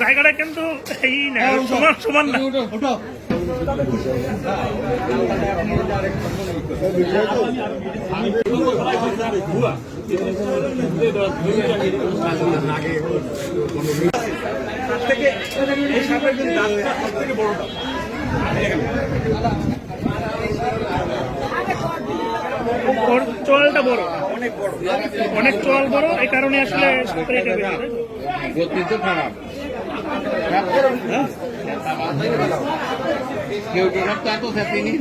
জায়গাটা কিন্তু এই না সমান না। চোয়ালটা বড়, অনেক চোয়াল বড়, এই কারণে আসলে খারাপ। কেউ কেউ এত তিনি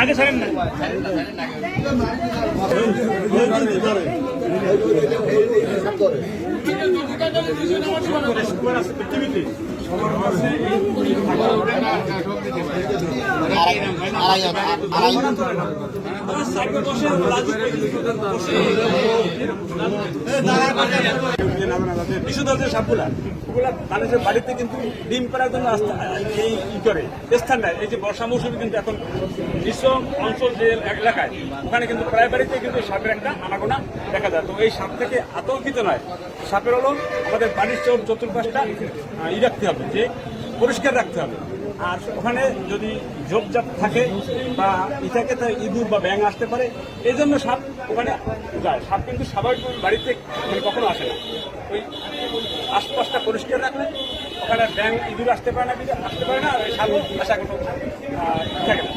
আগে ছাড়েন না। বিশুদ্ধ সাপগুলা ওগুলা মানুষের বাড়িতে কিন্তু ডিম করার জন্য ই করে স্থান নেয়। এই যে বর্ষা মৌসুমে কিন্তু এখন নিঃস্ব অঞ্চল যে এলাকায় ওখানে কিন্তু প্রায় বাড়িতে কিন্তু সাপের একটা আনাগোনা দেখা যায়। তো এই সাপ থেকে আতঙ্কিত নয়, সাপের হলো আমাদের বাড়ির চতুর্পাশটা ই রাখতে হবে, যে পরিষ্কার রাখতে হবে। আর ওখানে যদি ঝোপঝাপ থাকে বা থাকে তাই ইঁদুর বা ব্যাঙ আসতে পারে, এই জন্য সাপ ওখানে যায়। সাপ কিন্তু স্বাভাবিক বাড়িতে কখনো আসে না। ওই আশপাশটা পরিষ্কার রাখলে ওখানে ব্যাঙ ইঁদুর আসতে পারে না, আর সাপ আসা কোনো থাকে না।